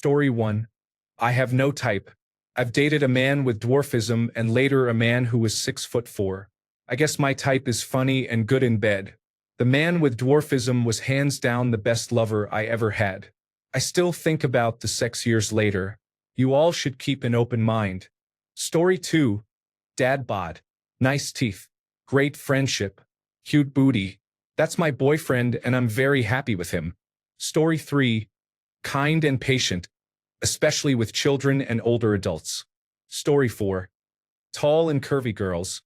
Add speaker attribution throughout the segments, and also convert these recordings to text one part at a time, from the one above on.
Speaker 1: Story 1. I have no type. I've dated a man with dwarfism and later a man who was 6'4". I guess my type is funny and good in bed. The man with dwarfism was hands down the best lover I ever had. I still think about the sex years later. You all should keep an open mind. Story 2. Dad bod. Nice teeth. Great friendship. Cute booty. That's my boyfriend and I'm very happy with him. Story 3. Kind and patient, especially with children and older adults. Story 4. Tall and curvy girls.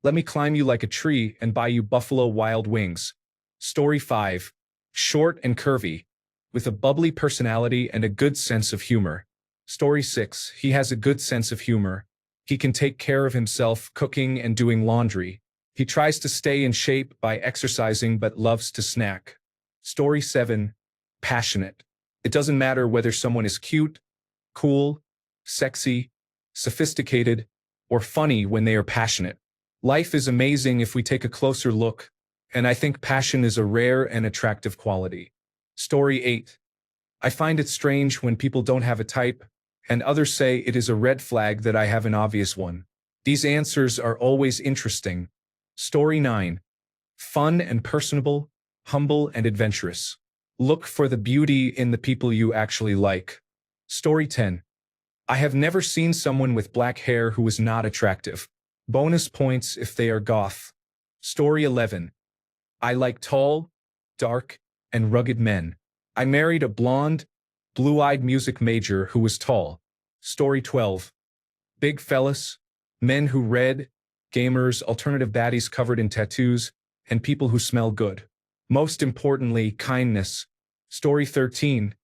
Speaker 1: Let me climb you like a tree and buy you Buffalo Wild Wings. Story 5. Short and curvy, with a bubbly personality and a good sense of humor. Story 6. He has a good sense of humor. He can take care of himself cooking and doing laundry. He tries to stay in shape by exercising but loves to snack. Story 7. Passionate. It doesn't matter whether someone is cute, cool, sexy, sophisticated, or funny when they are passionate. Life is amazing if we take a closer look, and I think passion is a rare and attractive quality. Story 8. I find it strange when people don't have a type, and others say it is a red flag that I have an obvious one. These answers are always interesting. Story 9. Fun and personable, humble and adventurous. Look for the beauty in the people you actually like. Story 10. I have never seen someone with black hair who is not attractive. Bonus points if they are goth. Story 11. I like tall, dark, and rugged men. I married a blonde, blue-eyed music major who was tall. Story 12. Big fellas, men who read, gamers, alternative baddies covered in tattoos, and people who smell good. Most importantly, kindness. Story 13.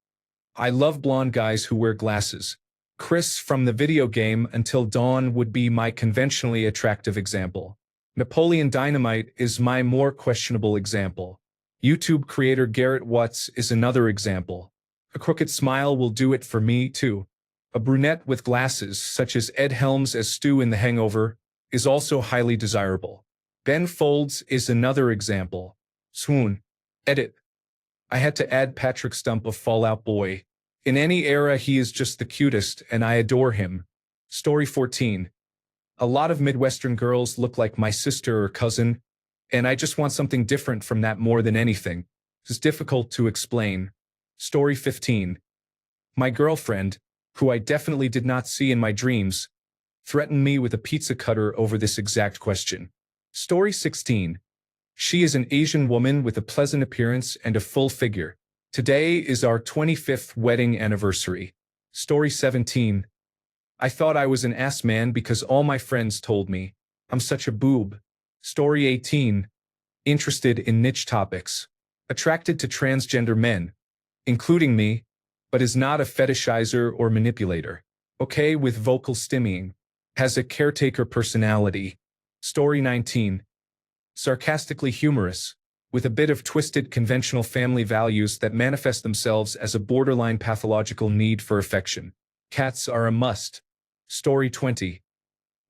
Speaker 1: I love blonde guys who wear glasses. Chris from the video game Until Dawn would be my conventionally attractive example. Napoleon Dynamite is my more questionable example. YouTube creator Garrett Watts is another example. A crooked smile will do it for me, too. A brunette with glasses, such as Ed Helms as Stu in The Hangover, is also highly desirable. Ben Folds is another example. Swoon. Edit. I had to add Patrick Stump of Fall Out Boy. In any era he is just the cutest and I adore him. Story 14. A lot of Midwestern girls look like my sister or cousin, and I just want something different from that more than anything. It's difficult to explain. Story 15. My girlfriend, who I definitely did not see in my dreams, threatened me with a pizza cutter over this exact question. Story 16. She is an Asian woman with a pleasant appearance and a full figure. Today is our 25th wedding anniversary. Story 17. I thought I was an ass man because all my friends told me. I'm such a boob. Story 18. Interested in niche topics. Attracted to transgender men, including me, but is not a fetishizer or manipulator. Okay with vocal stimming. Has a caretaker personality. Story 19. Sarcastically humorous, with a bit of twisted conventional family values that manifest themselves as a borderline pathological need for affection. Cats are a must. Story 20.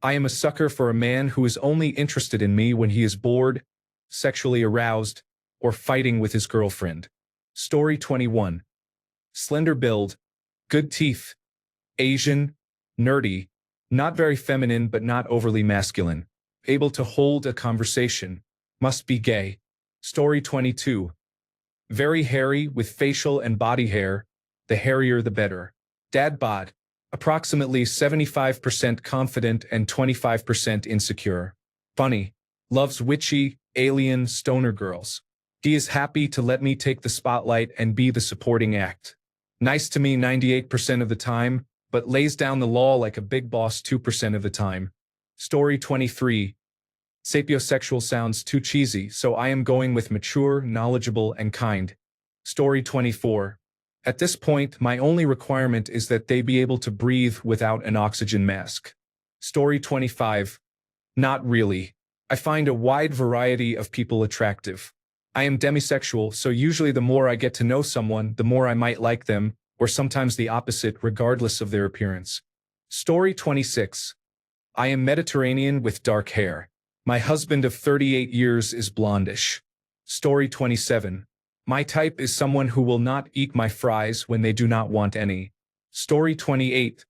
Speaker 1: I am a sucker for a man who is only interested in me when he is bored, sexually aroused, or fighting with his girlfriend. Story 21. Slender build, good teeth, Asian, nerdy, not very feminine but not overly masculine. Able to hold a conversation. Must be gay. Story 22. Very hairy with facial and body hair. The hairier the better. Dad bod. Approximately 75% confident and 25% insecure. Funny. Loves witchy, alien, stoner girls. He is happy to let me take the spotlight and be the supporting act. Nice to me 98% of the time, but lays down the law like a big boss 2% of the time. Story 23. Sapiosexual sounds too cheesy, so I am going with mature, knowledgeable, and kind. Story 24. At this point, my only requirement is that they be able to breathe without an oxygen mask. Story 25. Not really. I find a wide variety of people attractive. I am demisexual, so usually the more I get to know someone, the more I might like them, or sometimes the opposite regardless of their appearance. Story 26. I am Mediterranean with dark hair. My husband of 38 years is blondish. Story 27. My type is someone who will not eat my fries when they do not want any. Story 28.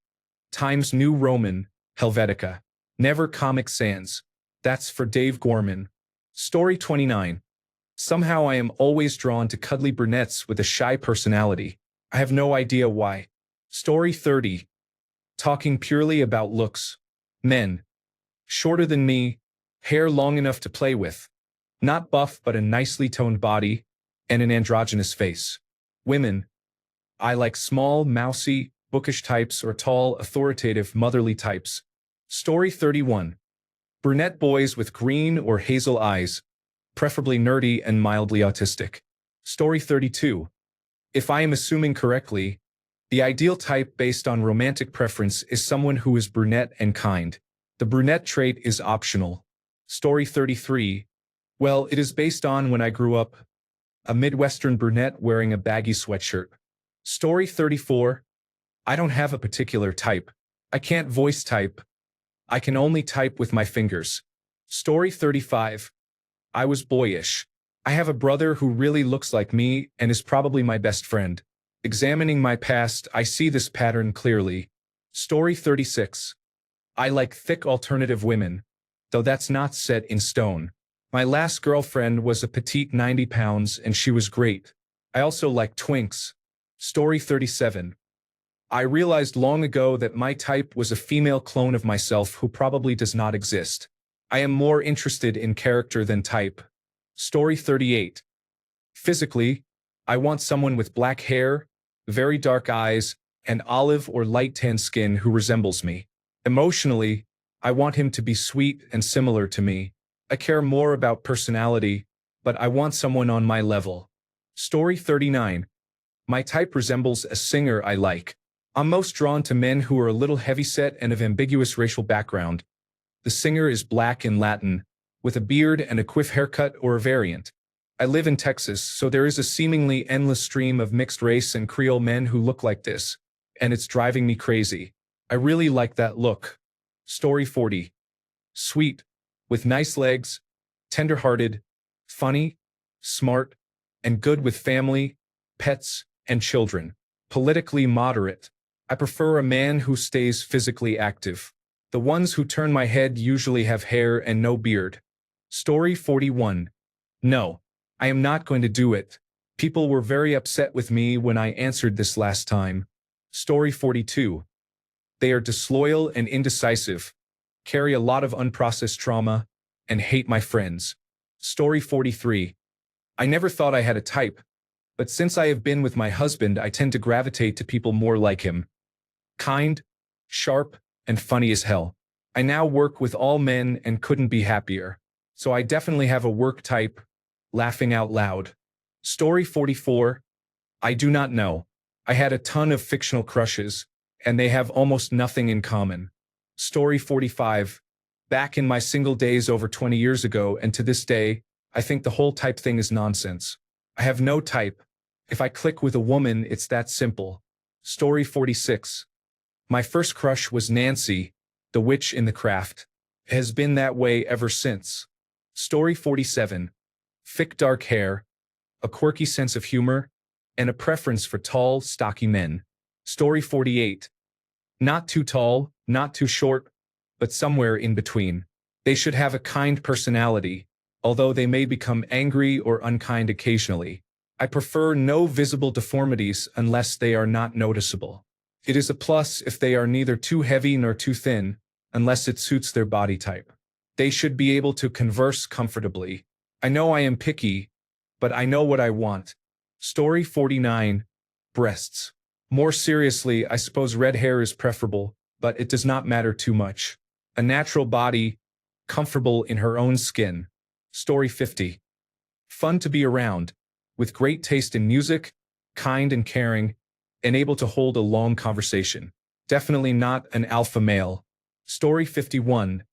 Speaker 1: Times New Roman, Helvetica. Never Comic Sans. That's for Dave Gorman. Story 29. Somehow I am always drawn to cuddly brunettes with a shy personality. I have no idea why. Story 30. Talking purely about looks. Men. Shorter than me, hair long enough to play with. Not buff but a nicely toned body, and an androgynous face. Women. I like small, mousy, bookish types or tall, authoritative, motherly types. Story 31. Brunette boys with green or hazel eyes, preferably nerdy and mildly autistic. Story 32. If I am assuming correctly, the ideal type based on romantic preference is someone who is brunette and kind. The brunette trait is optional. Story 33. Well, it is based on when I grew up, a Midwestern brunette wearing a baggy sweatshirt. Story 34. I don't have a particular type. I can't voice type. I can only type with my fingers. Story 35. I was boyish. I have a brother who really looks like me and is probably my best friend. Examining my past, I see this pattern clearly. Story 36. I like thick alternative women, though that's not set in stone. My last girlfriend was a petite 90 pounds and she was great. I also like twinks. Story 37. I realized long ago that my type was a female clone of myself who probably does not exist. I am more interested in character than type. Story 38. Physically, I want someone with black hair, very dark eyes, and olive or light tan skin who resembles me. Emotionally, I want him to be sweet and similar to me. I care more about personality, but I want someone on my level. Story 39. My type resembles a singer I like. I'm most drawn to men who are a little heavyset and of ambiguous racial background. The singer is black and Latin, with a beard and a quiff haircut or a variant. I live in Texas, so there is a seemingly endless stream of mixed race and Creole men who look like this, and it's driving me crazy. I really like that look. Story 40. Sweet, with nice legs, tender-hearted, funny, smart, and good with family, pets, and children. Politically moderate. I prefer a man who stays physically active. The ones who turn my head usually have hair and no beard. Story 41. No, I am not going to do it. People were very upset with me when I answered this last time. Story 42. They are disloyal and indecisive, carry a lot of unprocessed trauma, and hate my friends. Story 43. I never thought I had a type, but since I have been with my husband, I tend to gravitate to people more like him. Kind, sharp, and funny as hell. I now work with all men and couldn't be happier. So I definitely have a work type, laughing out loud. Story 44. I do not know. I had a ton of fictional crushes, and they have almost nothing in common. Story 45. Back in my single days over 20 years ago and to this day, I think the whole type thing is nonsense. I have no type. If I click with a woman, it's that simple. Story 46. My first crush was Nancy, the witch in The Craft. It has been that way ever since. Story 47. Thick dark hair, a quirky sense of humor, and a preference for tall, stocky men. Story 48. Not too tall, not too short, but somewhere in between. They should have a kind personality, although they may become angry or unkind occasionally. I prefer no visible deformities unless they are not noticeable. It is a plus if they are neither too heavy nor too thin, unless it suits their body type. They should be able to converse comfortably. I know I am picky, but I know what I want. Story 49. Breasts. More seriously, I suppose red hair is preferable, but it does not matter too much. A natural body, comfortable in her own skin. Story 50. Fun to be around, with great taste in music, kind and caring, and able to hold a long conversation. Definitely not an alpha male. Story 51.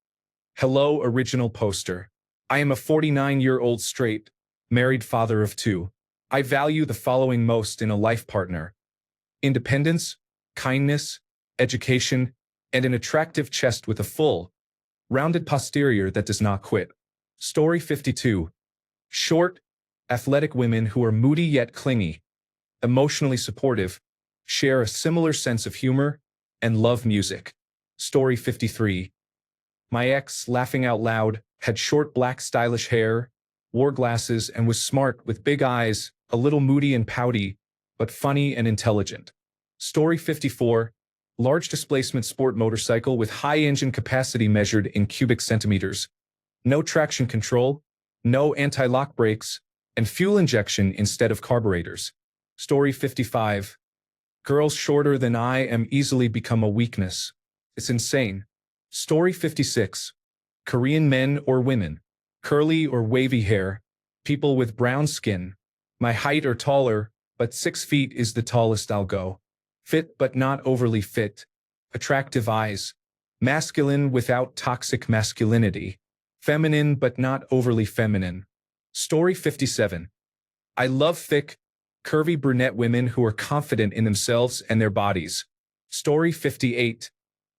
Speaker 1: Hello, original poster. I am a 49-year-old straight, married father of two. I value the following most in a life partner: independence, kindness, education, and an attractive chest with a full, rounded posterior that does not quit. Story 52. Short, athletic women who are moody yet clingy, emotionally supportive, share a similar sense of humor, and love music. Story 53. My ex, laughing out loud, had short black stylish hair, wore glasses, and was smart with big eyes, a little moody and pouty, but funny and intelligent. Story 54. Large displacement sport motorcycle with high engine capacity measured in cubic centimeters. No traction control, no anti-lock brakes, and fuel injection instead of carburetors. Story 55. Girls shorter than I am easily become a weakness. It's insane. Story 56. Korean men or women. Curly or wavy hair. People with brown skin. My height or taller, but 6 feet is the tallest I'll go. Fit but not overly fit. Attractive eyes. Masculine without toxic masculinity. Feminine but not overly feminine. Story 57. I love thick, curvy brunette women who are confident in themselves and their bodies. Story 58.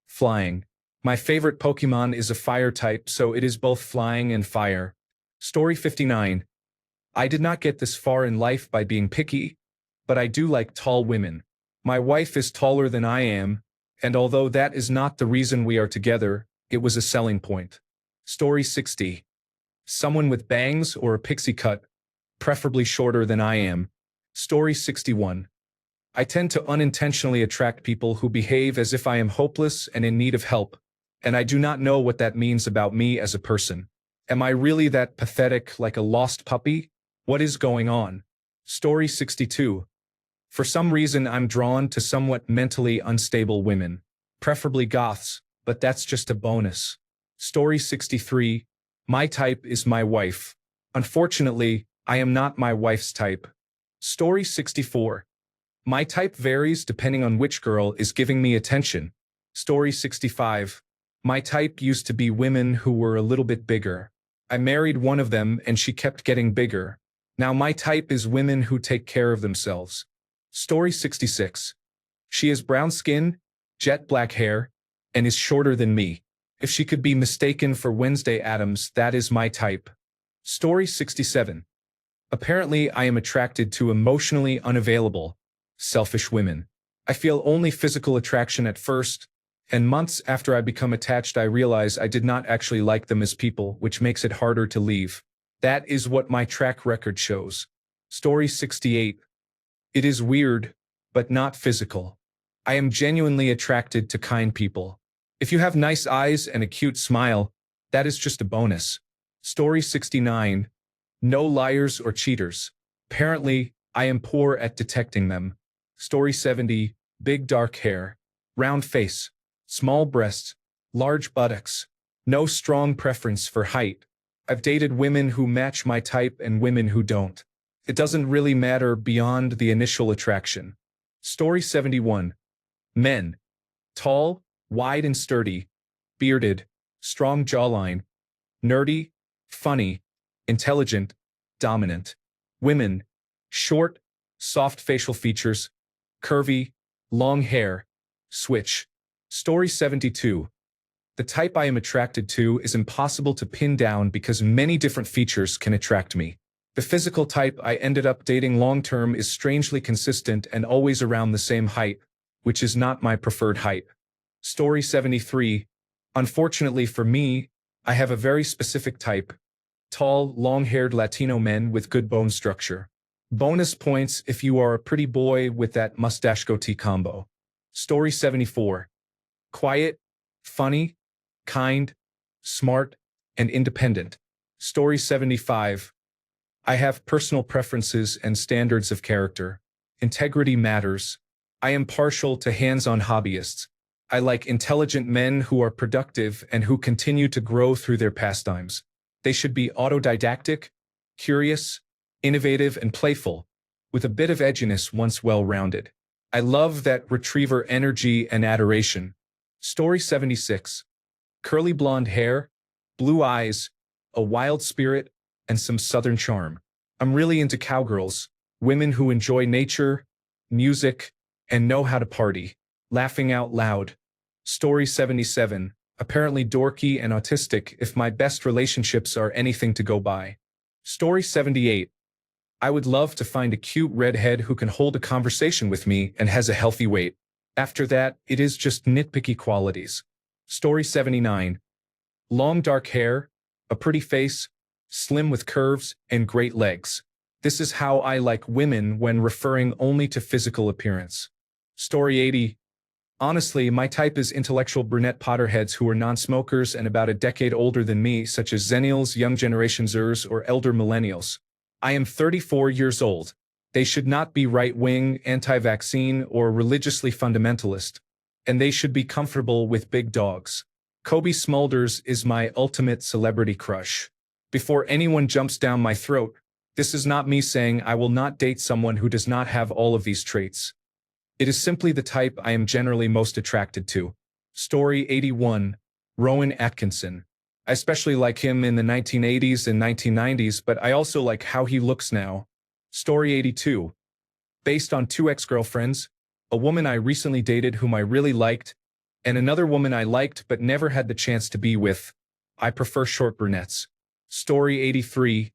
Speaker 1: Flying. My favorite Pokemon is a fire type, so it is both flying and fire. Story 59. I did not get this far in life by being picky, but I do like tall women. My wife is taller than I am, and although that is not the reason we are together, it was a selling point. Story 60. Someone with bangs or a pixie cut, preferably shorter than I am. Story 61. I tend to unintentionally attract people who behave as if I am hopeless and in need of help, and I do not know what that means about me as a person. Am I really that pathetic, like a lost puppy? What is going on? Story 62. For some reason, I'm drawn to somewhat mentally unstable women, preferably goths, but that's just a bonus. Story 63. My type is my wife. Unfortunately, I am not my wife's type. Story 64. My type varies depending on which girl is giving me attention. Story 65. My type used to be women who were a little bit bigger. I married one of them and she kept getting bigger. Now my type is women who take care of themselves. Story 66. She has brown skin, jet black hair, and is shorter than me. If she could be mistaken for Wednesday Addams, that is my type. Story 67. Apparently, I am attracted to emotionally unavailable, selfish women. I feel only physical attraction at first, and months after I become attached I realize I did not actually like them as people, which makes it harder to leave. That is what my track record shows. Story 68. It is weird, but not physical. I am genuinely attracted to kind people. If you have nice eyes and a cute smile, that is just a bonus. Story 69. No liars or cheaters. Apparently, I am poor at detecting them. Story 70. Big dark hair. Round face. Small breasts. Large buttocks. No strong preference for height. I've dated women who match my type and women who don't. It doesn't really matter beyond the initial attraction. Story 71. Men. Tall, wide and sturdy, bearded, strong jawline, nerdy, funny, intelligent, dominant. Women. Short, soft facial features, curvy, long hair, switch. Story 72. The type I am attracted to is impossible to pin down because many different features can attract me. The physical type I ended up dating long-term is strangely consistent and always around the same height, which is not my preferred height. Story 73. Unfortunately for me, I have a very specific type. Tall, long-haired Latino men with good bone structure. Bonus points if you are a pretty boy with that mustache-goatee combo. Story 74. Quiet, funny, kind, smart, and independent. Story 75. I have personal preferences and standards of character. Integrity matters. I am partial to hands-on hobbyists. I like intelligent men who are productive and who continue to grow through their pastimes. They should be autodidactic, curious, innovative, and playful, with a bit of edginess once well-rounded. I love that retriever energy and adoration. Story 76. Curly blonde hair, blue eyes, a wild spirit, and some southern charm. I'm really into cowgirls, women who enjoy nature, music, and know how to party. Laughing out loud. Story 77. Apparently dorky and autistic if my best relationships are anything to go by. Story 78. I would love to find a cute redhead who can hold a conversation with me and has a healthy weight. After that, it is just nitpicky qualities. Story 79. Long dark hair, a pretty face, slim with curves, and great legs. This is how I like women when referring only to physical appearance. Story 80. Honestly, my type is intellectual brunette Potterheads who are non-smokers and about a decade older than me, such as Zennials, young generation Zers, or elder millennials. I am 34 years old. They should not be right-wing, anti-vaccine, or religiously fundamentalist. And they should be comfortable with big dogs. Kobe Smulders is my ultimate celebrity crush. Before anyone jumps down my throat, this is not me saying I will not date someone who does not have all of these traits. It is simply the type I am generally most attracted to. Story 81. Rowan Atkinson. I especially like him in the 1980s and 1990s, but I also like how he looks now. Story 82. Based on two ex-girlfriends, a woman I recently dated whom I really liked, and another woman I liked but never had the chance to be with. I prefer short brunettes. Story 83.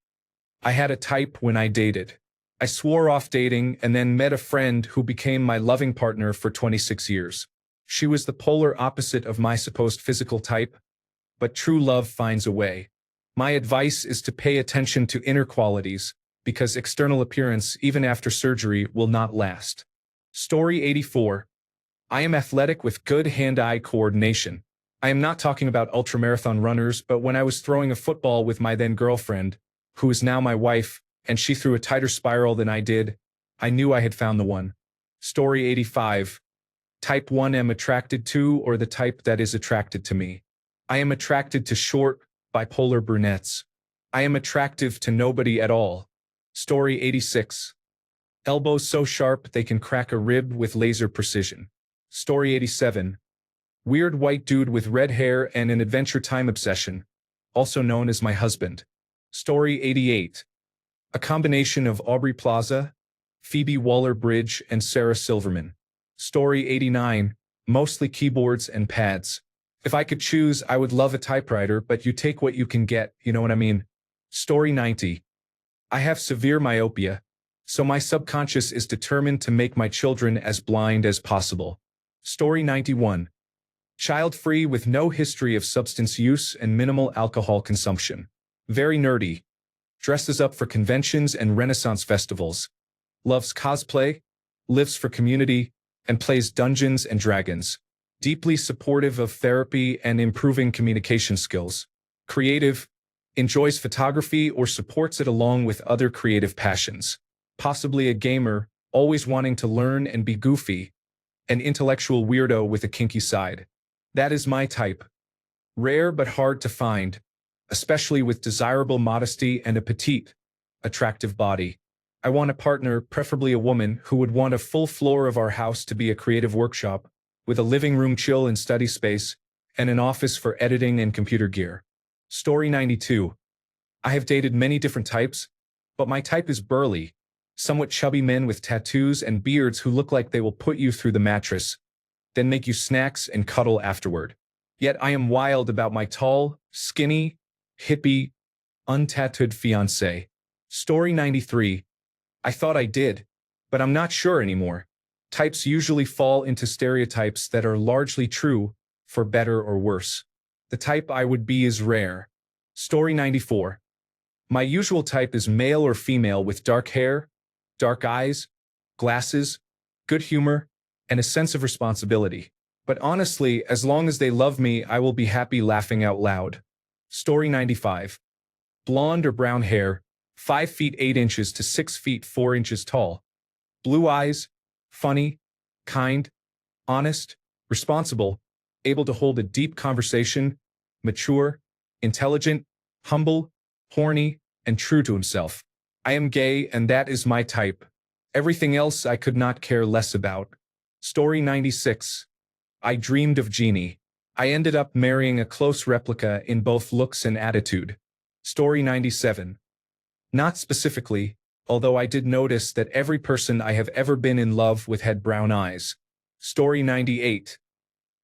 Speaker 1: I had a type when I dated. I swore off dating and then met a friend who became my loving partner for 26 years. She was the polar opposite of my supposed physical type, but true love finds a way. My advice is to pay attention to inner qualities, because external appearance, even after surgery, will not last. Story 84. I am athletic with good hand-eye coordination. I am not talking about ultramarathon runners, but when I was throwing a football with my then girlfriend, who is now my wife, and she threw a tighter spiral than I did, I knew I had found the one. Story 85. Type 1 am attracted to, or the type that is attracted to me. I am attracted to short, bipolar brunettes. I am attractive to nobody at all. Story 86. Elbows so sharp they can crack a rib with laser precision. Story 87. Weird white dude with red hair and an Adventure Time obsession, also known as my husband. Story 88. A combination of Aubrey Plaza, Phoebe Waller-Bridge, and Sarah Silverman. Story 89. Mostly keyboards and pads. If I could choose, I would love a typewriter, but you take what you can get, you know what I mean? Story 90. I have severe myopia, so my subconscious is determined to make my children as blind as possible. Story 91. Child-free with no history of substance use and minimal alcohol consumption. Very nerdy. Dresses up for conventions and Renaissance festivals. Loves cosplay, lives for community, and plays Dungeons and Dragons. Deeply supportive of therapy and improving communication skills. Creative, enjoys photography or supports it along with other creative passions. Possibly a gamer, always wanting to learn and be goofy. An intellectual weirdo with a kinky side. That is my type. Rare but hard to find, especially with desirable modesty and a petite, attractive body. I want a partner, preferably a woman, who would want a full floor of our house to be a creative workshop, with a living room chill and study space, and an office for editing and computer gear. Story 92. I have dated many different types, but my type is burly, somewhat chubby men with tattoos and beards who look like they will put you through the mattress, then make you snacks and cuddle afterward. Yet I am wild about my tall, skinny, hippie, untattooed fiancé. Story 93. I thought I did, but I'm not sure anymore. Types usually fall into stereotypes that are largely true, for better or worse. The type I would be is rare. Story 94. My usual type is male or female with dark hair, dark eyes, glasses, good humor, and a sense of responsibility. But honestly, as long as they love me, I will be happy laughing out loud. Story 95. Blonde or brown hair, 5 feet 8 inches to 6 feet 4 inches tall. Blue eyes, funny, kind, honest, responsible, able to hold a deep conversation, mature, intelligent, humble, horny, and true to himself. I am gay and that is my type. Everything else I could not care less about. Story 96. I dreamed of Jeannie. I ended up marrying a close replica in both looks and attitude. Story 97. Not specifically, although I did notice that every person I have ever been in love with had brown eyes. Story 98.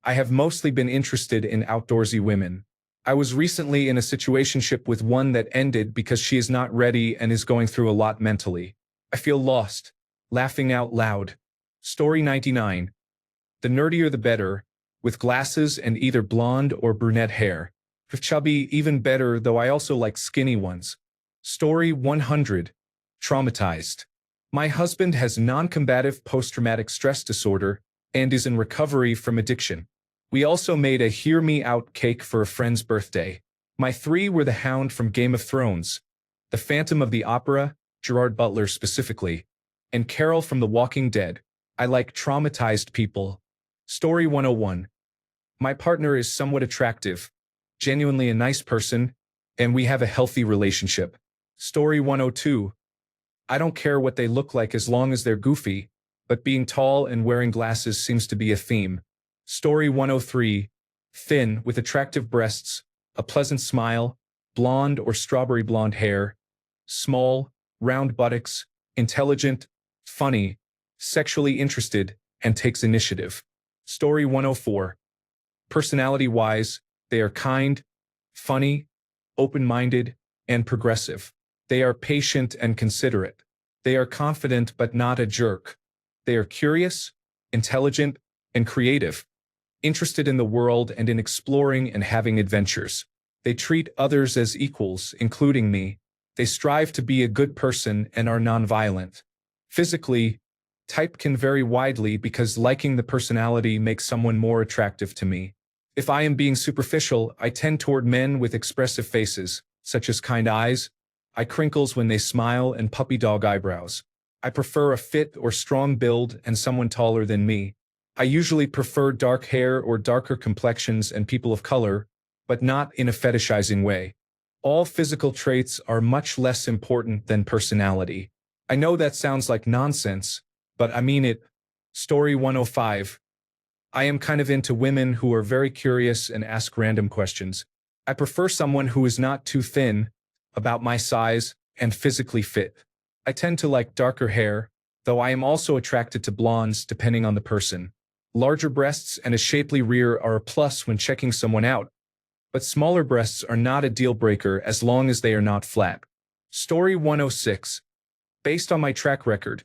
Speaker 1: I have mostly been interested in outdoorsy women. I was recently in a situationship with one that ended because she is not ready and is going through a lot mentally. I feel lost. Laughing out loud. Story 99. The nerdier the better, with glasses and either blonde or brunette hair. If chubby, even better, though I also like skinny ones. Story 100. Traumatized. My husband has non-combative post-traumatic stress disorder and is in recovery from addiction. We also made a hear me out cake for a friend's birthday. My three were the Hound from Game of Thrones, the Phantom of the Opera, Gerard Butler specifically, and Carol from The Walking Dead. I like traumatized people. Story 101. My partner is somewhat attractive, genuinely a nice person, and we have a healthy relationship. Story 102. I don't care what they look like as long as they're goofy, but being tall and wearing glasses seems to be a theme. Story 103. Thin, with attractive breasts, a pleasant smile, blonde or strawberry blonde hair, small, round buttocks, intelligent, funny, sexually interested, and takes initiative. Story 104. Personality-wise, they are kind, funny, open-minded, and progressive. They are patient and considerate. They are confident but not a jerk. They are curious, intelligent, and creative, interested in the world and in exploring and having adventures. They treat others as equals, including me. They strive to be a good person and are nonviolent. Physically, type can vary widely because liking the personality makes someone more attractive to me. If I am being superficial, I tend toward men with expressive faces, such as kind eyes, eye crinkles when they smile, and puppy dog eyebrows. I prefer a fit or strong build and someone taller than me. I usually prefer dark hair or darker complexions and people of color, but not in a fetishizing way. All physical traits are much less important than personality. I know that sounds like nonsense, but I mean it. Story 105. I am kind of into women who are very curious and ask random questions. I prefer someone who is not too thin, about my size, and physically fit. I tend to like darker hair, though I am also attracted to blondes depending on the person. Larger breasts and a shapely rear are a plus when checking someone out, but smaller breasts are not a deal breaker as long as they are not flat. Story 106. Based on my track record,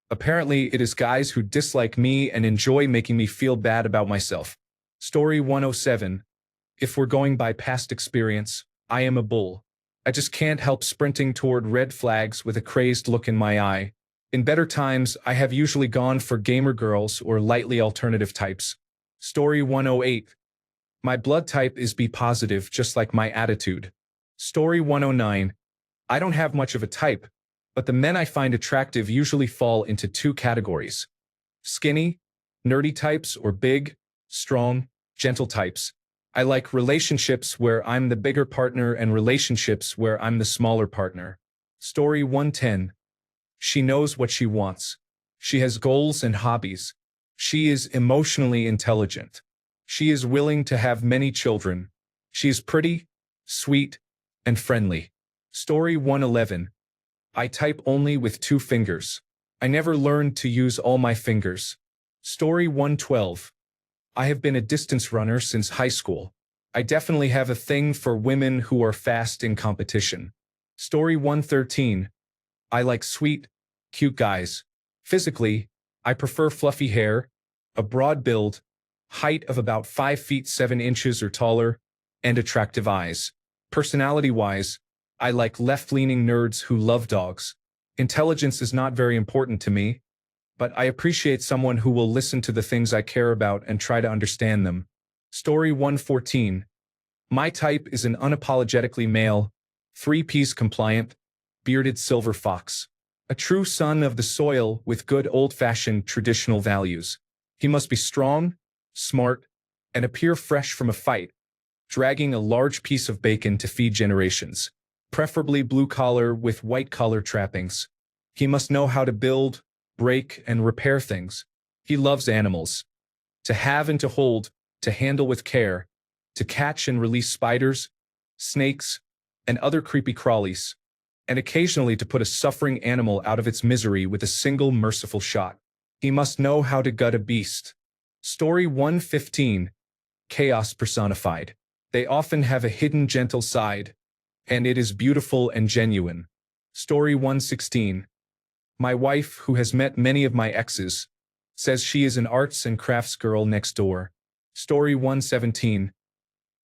Speaker 1: apparently it is guys who dislike me and enjoy making me feel bad about myself. Story 107. If we're going by past experience, I am a bull. I just can't help sprinting toward red flags with a crazed look in my eye. In better times, I have usually gone for gamer girls or lightly alternative types. Story 108. My blood type is B positive, just like my attitude. Story 109. I don't have much of a type, but the men I find attractive usually fall into two categories: skinny, nerdy types, or big, strong, gentle types. I like relationships where I'm the bigger partner and relationships where I'm the smaller partner. Story 110. She knows what she wants. She has goals and hobbies. She is emotionally intelligent. She is willing to have many children. She is pretty, sweet, and friendly. Story 111. I type only with 2 fingers. I never learned to use all my fingers. Story 112. I have been a distance runner since high school. I definitely have a thing for women who are fast in competition. Story 113. I like sweet, cute guys. Physically, I prefer fluffy hair, a broad build, height of about 5 feet 7 inches or taller, and attractive eyes. Personality-wise, I like left-leaning nerds who love dogs. Intelligence is not very important to me, but I appreciate someone who will listen to the things I care about and try to understand them. Story 114. My type is an unapologetically male, 3Ps compliant, bearded silver fox. A true son of the soil with good old-fashioned traditional values. He must be strong, smart, and appear fresh from a fight, dragging a large piece of bacon to feed generations. Preferably blue-collar with white-collar trappings. He must know how to build, break, and repair things. He loves animals. To have and to hold, to handle with care, to catch and release spiders, snakes, and other creepy crawlies, and occasionally to put a suffering animal out of its misery with a single merciful shot. He must know how to gut a beast. Story 115. Chaos personified. They often have a hidden gentle side, and it is beautiful and genuine. Story 116. My wife, who has met many of my exes, says she is an arts and crafts girl next door. Story 117.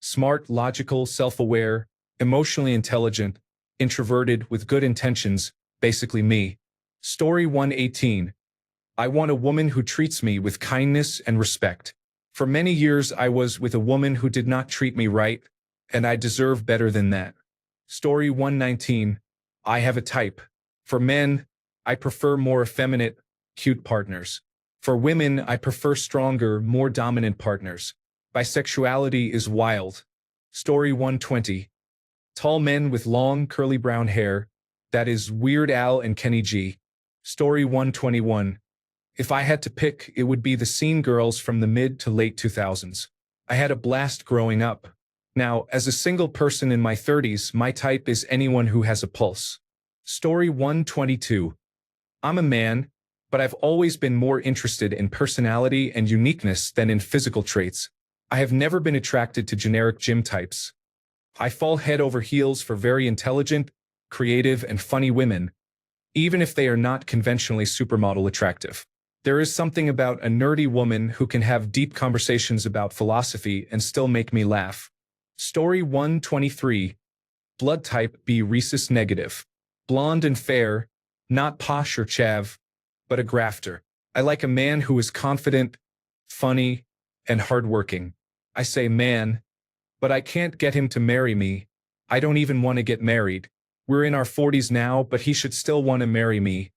Speaker 1: Smart, logical, self-aware, emotionally intelligent, introverted, with good intentions, basically me. Story 118. I want a woman who treats me with kindness and respect. For many years I was with a woman who did not treat me right, and I deserve better than that. Story 119. I have a type. For men, I prefer more effeminate, cute partners. For women, I prefer stronger, more dominant partners. Bisexuality is wild. Story 120. Tall men with long, curly brown hair. That is Weird Al and Kenny G. Story 121. If I had to pick, it would be the scene girls from the mid to late 2000s. I had a blast growing up. Now, as a single person in my 30s, my type is anyone who has a pulse. Story 122. I'm a man, but I've always been more interested in personality and uniqueness than in physical traits. I have never been attracted to generic gym types. I fall head over heels for very intelligent, creative, and funny women, even if they are not conventionally supermodel attractive. There is something about a nerdy woman who can have deep conversations about philosophy and still make me laugh. Story 123. Blood type B rhesus negative. Blonde and fair, not posh or chav, but a grafter. I like a man who is confident, funny, and hardworking. I say man, but I can't get him to marry me. I don't even want to get married. We're in our 40s now, but he should still want to marry me.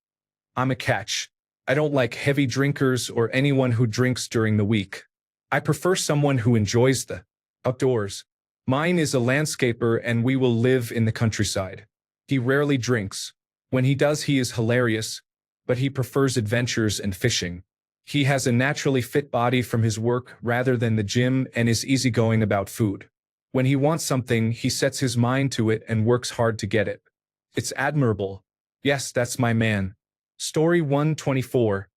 Speaker 1: I'm a catch. I don't like heavy drinkers or anyone who drinks during the week. I prefer someone who enjoys the outdoors. Mine is a landscaper and we will live in the countryside. He rarely drinks. When he does, he is hilarious, but he prefers adventures and fishing. He has a naturally fit body from his work rather than the gym and is easygoing about food. When he wants something, he sets his mind to it and works hard to get it. It's admirable. Yes, that's my man. Story 124.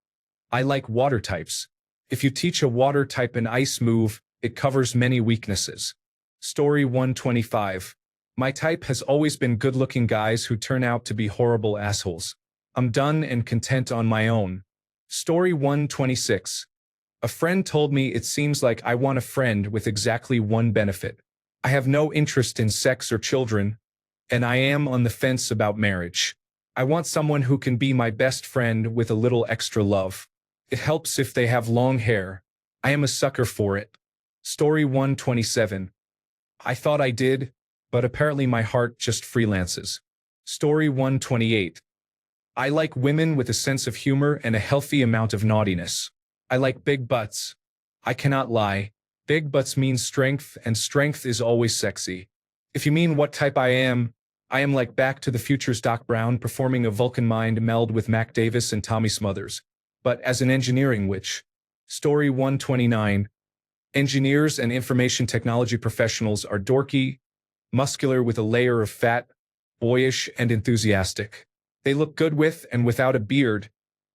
Speaker 1: I like water types. If you teach a water type an ice move, it covers many weaknesses. Story 125. My type has always been good-looking guys who turn out to be horrible assholes. I'm done and content on my own. Story 126. A friend told me it seems like I want a friend with exactly one benefit. I have no interest in sex or children, and I am on the fence about marriage. I want someone who can be my best friend with a little extra love. It helps if they have long hair. I am a sucker for it. Story 127. I thought I did, but apparently my heart just freelances. Story 128. I like women with a sense of humor and a healthy amount of naughtiness. I like big butts. I cannot lie. Big butts mean strength, and strength is always sexy. If you mean what type I am like Back to the Future's Doc Brown performing a Vulcan mind meld with Mac Davis and Tommy Smothers, but as an engineering witch. Story 129. Engineers and information technology professionals are dorky, muscular with a layer of fat, boyish, and enthusiastic. They look good with and without a beard,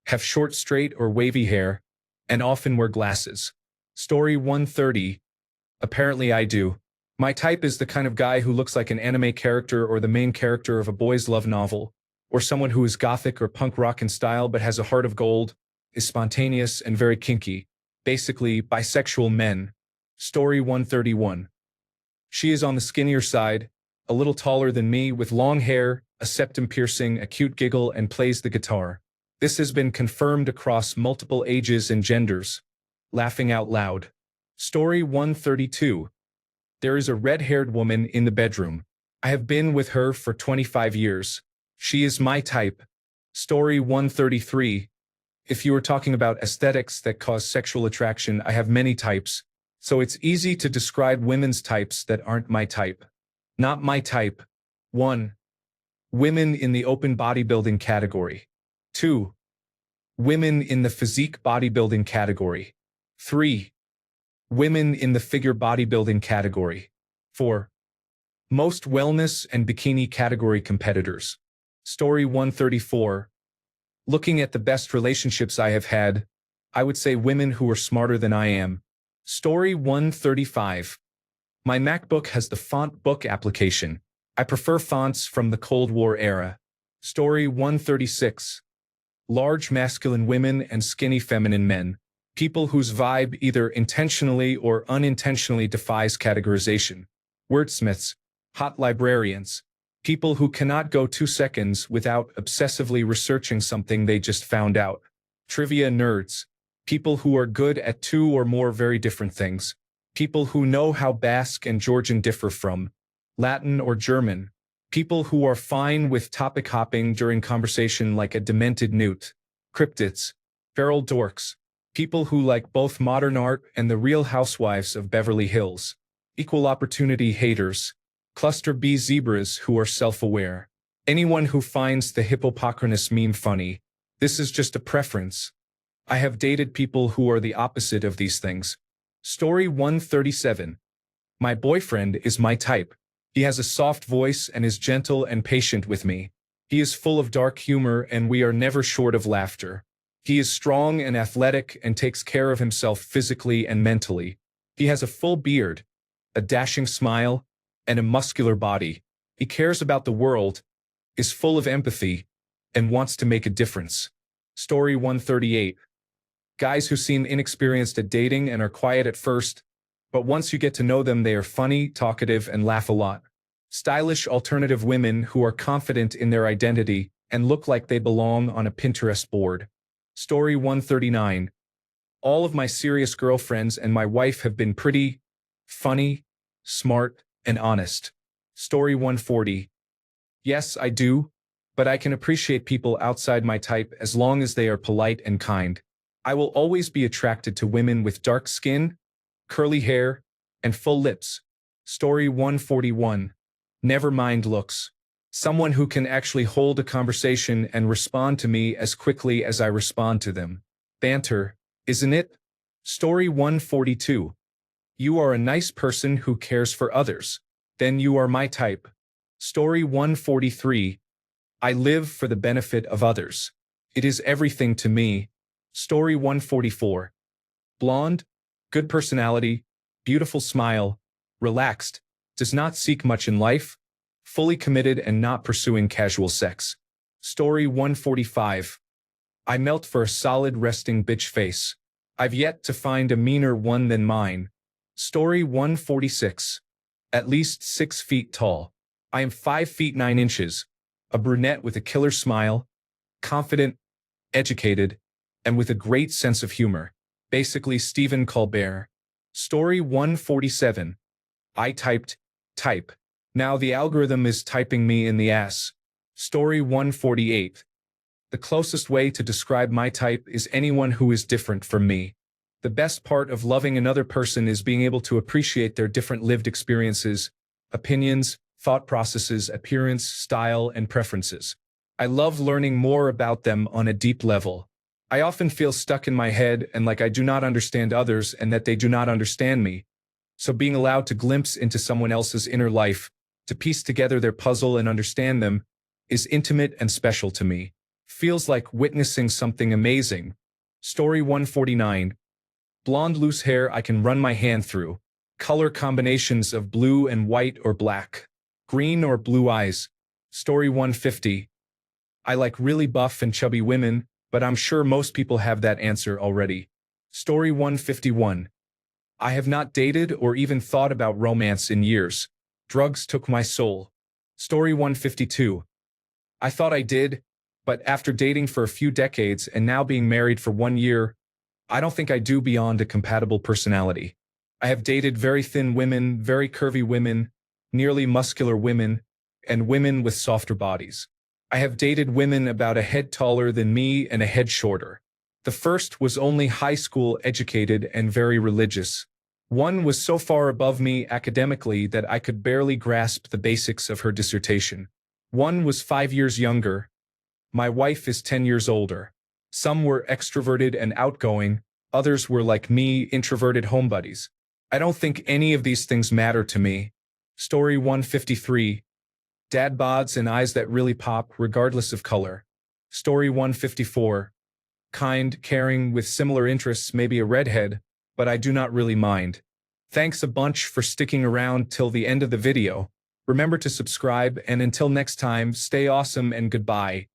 Speaker 1: have short, straight, or wavy hair, and often wear glasses. Story 130. Apparently I do. My type is the kind of guy who looks like an anime character or the main character of a boys' love novel, or someone who is gothic or punk rock in style but has a heart of gold, is spontaneous and very kinky. Basically, bisexual men. Story 131. She is on the skinnier side, a little taller than me, with long hair, a septum piercing, a cute giggle, and plays the guitar. This has been confirmed across multiple ages and genders. Laughing out loud. Story 132. There is a red-haired woman in the bedroom. I have been with her for 25 years. She is my type. Story 133. If you are talking about aesthetics that cause sexual attraction, I have many types, so it's easy to describe women's types that aren't my type. Not my type. 1. Women in the open bodybuilding category. 2. Women in the physique bodybuilding category. 3. Women in the figure bodybuilding category. 4. Most wellness and bikini category competitors. Story 134. Looking at the best relationships I have had, I would say women who are smarter than I am. Story 135. My MacBook has the font book application. I prefer fonts from the Cold War era. Story 136. Large masculine women and skinny feminine men. People whose vibe either intentionally or unintentionally defies categorization. Wordsmiths. Hot librarians. People who cannot go 2 seconds without obsessively researching something they just found out. Trivia nerds. People who are good at two or more very different things. People who know how Basque and Georgian differ from Latin or German. People who are fine with topic hopping during conversation like a demented newt. Cryptids. Feral dorks. People who like both modern art and the Real Housewives of Beverly Hills. Equal opportunity haters. Cluster B zebras who are self-aware. Anyone who finds the Hippocrates meme funny. This is just a preference. I have dated people who are the opposite of these things. Story 137. My boyfriend is my type. He has a soft voice and is gentle and patient with me. He is full of dark humor and we are never short of laughter. He is strong and athletic and takes care of himself physically and mentally. He has a full beard, a dashing smile, and a muscular body. He cares about the world, is full of empathy, and wants to make a difference. Story 138. Guys who seem inexperienced at dating and are quiet at first, but once you get to know them they are funny, talkative, and laugh a lot. Stylish alternative women who are confident in their identity and look like they belong on a Pinterest board. Story 139. All of my serious girlfriends and my wife have been pretty, funny, smart, and honest. Story 140. Yes, I do, but I can appreciate people outside my type as long as they are polite and kind. I will always be attracted to women with dark skin, curly hair, and full lips. Story 141. Never mind looks. Someone who can actually hold a conversation and respond to me as quickly as I respond to them. Banter, isn't it? Story 142. You are a nice person who cares for others. Then you are my type. Story 143. I live for the benefit of others. It is everything to me. Story 144. Blonde, good personality, beautiful smile, relaxed, does not seek much in life, fully committed and not pursuing casual sex. Story 145. I melt for a solid resting bitch face. I've yet to find a meaner one than mine. Story 146. At least 6 feet tall. I am 5 feet 9 inches, a brunette with a killer smile, confident, educated, and with a great sense of humor. Basically Stephen Colbert. Story 147. I typed, type. Now the algorithm is typing me in the ass. Story 148. The closest way to describe my type is anyone who is different from me. The best part of loving another person is being able to appreciate their different lived experiences, opinions, thought processes, appearance, style, and preferences. I love learning more about them on a deep level. I often feel stuck in my head and like I do not understand others and that they do not understand me. So being allowed to glimpse into someone else's inner life, to piece together their puzzle and understand them, is intimate and special to me. Feels like witnessing something amazing. Story 149. Blonde loose hair I can run my hand through. Color combinations of blue and white or black. Green or blue eyes. Story 150. I like really buff and chubby women, but I'm sure most people have that answer already. Story 151. I have not dated or even thought about romance in years. Drugs took my soul. Story 152. I thought I did, but after dating for a few decades and now being married for 1 year, I don't think I do beyond a compatible personality. I have dated very thin women, very curvy women, nearly muscular women, and women with softer bodies. I have dated women about a head taller than me and a head shorter. The first was only high school educated and very religious. One was so far above me academically that I could barely grasp the basics of her dissertation. One was 5 years younger. My wife is 10 years older. Some were extroverted and outgoing, others were like me, introverted homebuddies. I don't think any of these things matter to me. Story 153. Dad bods and eyes that really pop regardless of color. Story 154. Kind, caring, with similar interests, maybe a redhead, but I do not really mind. Thanks a bunch for sticking around till the end of the video. Remember to subscribe, and until next time, stay awesome and goodbye.